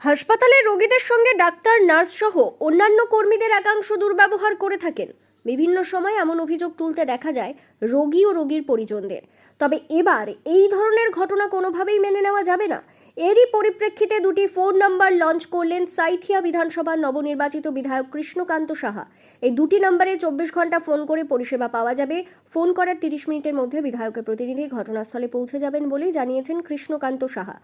হাসপাতালে রোগীদের সঙ্গে ডাক্তার, নার্স সহ অন্যান্য কর্মীদের একাংশ দুর্ব্যবহার করে থাকেন। বিভিন্ন সময় এমন অভিযোগ তুলতে দেখা যায় রোগী ও রোগীর পরিজনদের। তবে এবার এই ধরনের ঘটনা কোনোভাবেই মেনে নেওয়া যাবে না। এরই পরিপ্রেক্ষিতে দুটি ফোন নাম্বার লঞ্চ করলেন সাঁইথিয়া বিধানসভার নবনির্বাচিত বিধায়ক কৃষ্ণকান্ত সাহা। এই দুটি নম্বরে 24 ঘন্টা ফোন করে পরিষেবা পাওয়া যাবে। ফোন করার 30 মিনিটের মধ্যে বিধায়কের প্রতিনিধি ঘটনাস্থলে পৌঁছে যাবেন বলেই জানিয়েছেন কৃষ্ণকান্ত সাহা।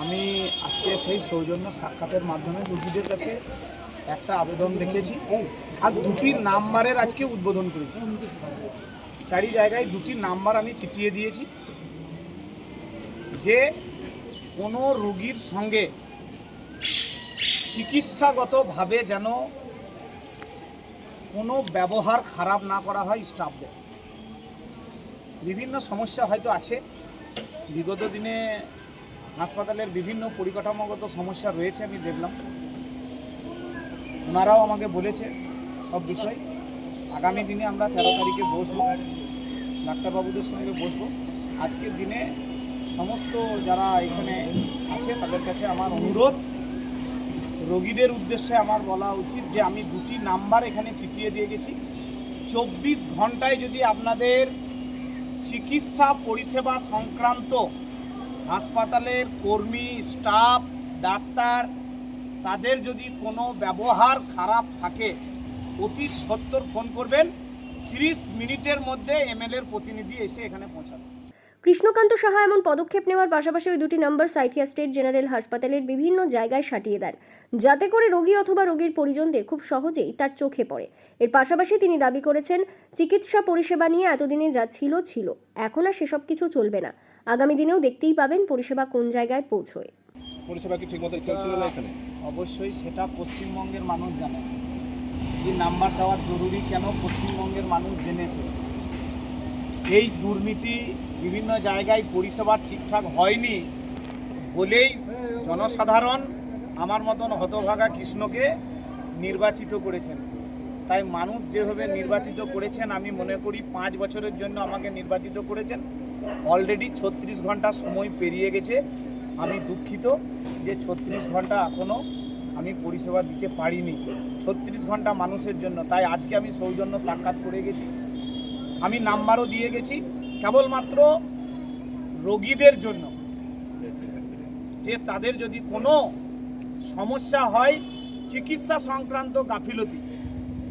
আমি আজকে সেই সৌজন্য সাক্ষাতের মাধ্যমে রোগীদের কাছে একটা আবেদন রেখেছি আর দুটি নাম্বারের আজকে উদ্বোধন করেছি। 4 জায়গায় দুটি নাম্বার আমি চিঠিয়ে দিয়েছি যে কোনো রোগীর সঙ্গে চিকিৎসাগতভাবে যেন কোনো ব্যবহার খারাপ না করা হয় স্টাফদের। বিভিন্ন সমস্যা হয়তো আছে, বিগত দিনে হাসপাতালের বিভিন্ন পরিকাঠামোগত সমস্যা রয়েছে, আমি দেখলাম। ওনারাও আমাকে বলেছে সব বিষয়। আগামী দিনে আমরা 13 তারিখে বসবো, ডাক্তারবাবুদের সঙ্গে বসবো। আজকের দিনে সমস্ত যারা এখানে আছে তাদের কাছে আমার অনুরোধ, রোগীদের উদ্দেশ্যে আমার বলা উচিত যে আমি দুটি নাম্বার এখানে চিঠিয়ে দিয়ে গেছি। 24 ঘন্টায় যদি আপনাদের চিকিৎসা পরিষেবা সংক্রান্ত হাসপাতালের কর্মী, স্টাফ, ডাক্তার তাদের যদি কোনো ব্যবহার খারাপ থাকে অতি সত্বর ফোন করবেন। 30 মিনিটের মধ্যে এমএলএর প্রতিনিধি এসে এখানে পৌঁছাবে। কৃষ্ণকান্ত সাহা এমন পদক্ষেপ নেওয়ার পাশাপাশি ওই দুটি নম্বর সাঁইথিয়া স্টেট জেনারেল হাসপাতালের বিভিন্ন জায়গায় সাটিয়ে দেন, যাতে করে রোগী অথবা রোগীর পরিজনদের খুব সহজেই তার চোখে পড়ে। এর পাশাপাশি তিনি দাবি করেছেন, চিকিৎসা পরিষেবা নিয়ে এতদিনে যা ছিল এখন আর সেসব কিছু চলবে না। আগামী দিনেও দেখতেই পাবেন পরিষেবা কোন জায়গায় পৌঁছয়। পরিষেবা কি ঠিকমতো চলছিল না এখানে? অবশ্যই সেটা পশ্চিমবঙ্গের মানুষ জানে। যে নাম্বার দেওয়া জরুরি কেন পশ্চিমবঙ্গের মানুষ জেনেছে। এই দুর্নীতি বিভিন্ন জায়গায় পরিষেবা ঠিকঠাক হয়নি বলেই জনসাধারণ আমার মতন হতভাগা কৃষ্ণকে নির্বাচিত করেছেন। তাই মানুষ যেভাবে নির্বাচিত করেছেন, আমি মনে করি 5 বছরের জন্য আমাকে নির্বাচিত করেছেন। অলরেডি 36 ঘন্টা সময় পেরিয়ে গেছে। আমি দুঃখিত যে 36 ঘন্টা এখনও আমি পরিষেবা দিতে পারিনি 36 ঘন্টা মানুষের জন্য। তাই আজকে আমি সৌজন্য সাক্ষাৎ করে গেছি, আমি নাম্বারও দিয়ে গেছি কেবলমাত্র রোগীদের জন্য, যে তাদের যদি কোনো সমস্যা হয়, চিকিৎসা সংক্রান্ত গাফিলতি,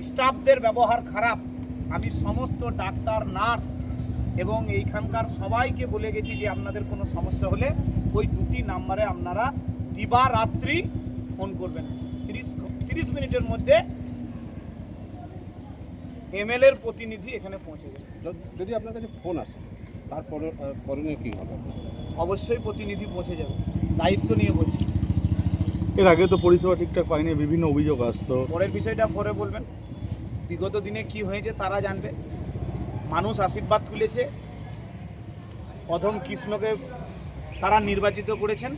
স্টাফদের ব্যবহার খারাপ, আমি সমস্ত ডাক্তার, নার্স এবং এইখানকার সবাইকে বলে গেছি যে আপনাদের কোনো সমস্যা হলে ওই দুটি নাম্বারে আপনারা দিবারাত্রি ফোন করবেন। 30 মিনিটের মধ্যে এমএলএর প্রতিনিধি এখানে পৌঁছে যাবে। যদি আপনার কাছে ফোন আসে তারপরে করণীয় কী হবে? অবশ্যই প্রতিনিধি পৌঁছে যাবে, দায়িত্ব নিয়ে বলছি। এর আগে তো পরিষেবা ঠিকঠাক পায়নি, বিভিন্ন অভিযোগ আসতো। পরের বিষয়টা পরে বলবেন। বিগত দিনে কি হয়েছে তারা জানবে। মানুষ আশীর্বাদ তুলেছে, অধম কৃষ্ণকে তারা নির্বাচিত করেছেন।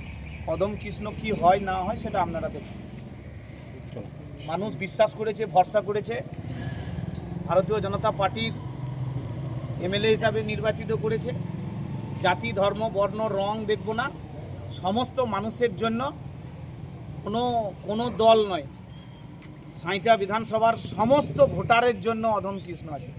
অধম কৃষ্ণ কি হয় না হয় সেটা আপনারা দেখুন। মানুষ বিশ্বাস করেছে, ভরসা করেছে, ভারতীয় জনতা পার্টির এমএলএ হিসাবে নির্বাচিত করেছে। জাতি, ধর্ম, বর্ণ, রং দেখব না, সমস্ত মানুষের জন্য, কোনো দল নয়। সাঁইথিয়া বিধানসভার সমস্ত ভোটারের জন্য অধম কৃষ্ণ আছে।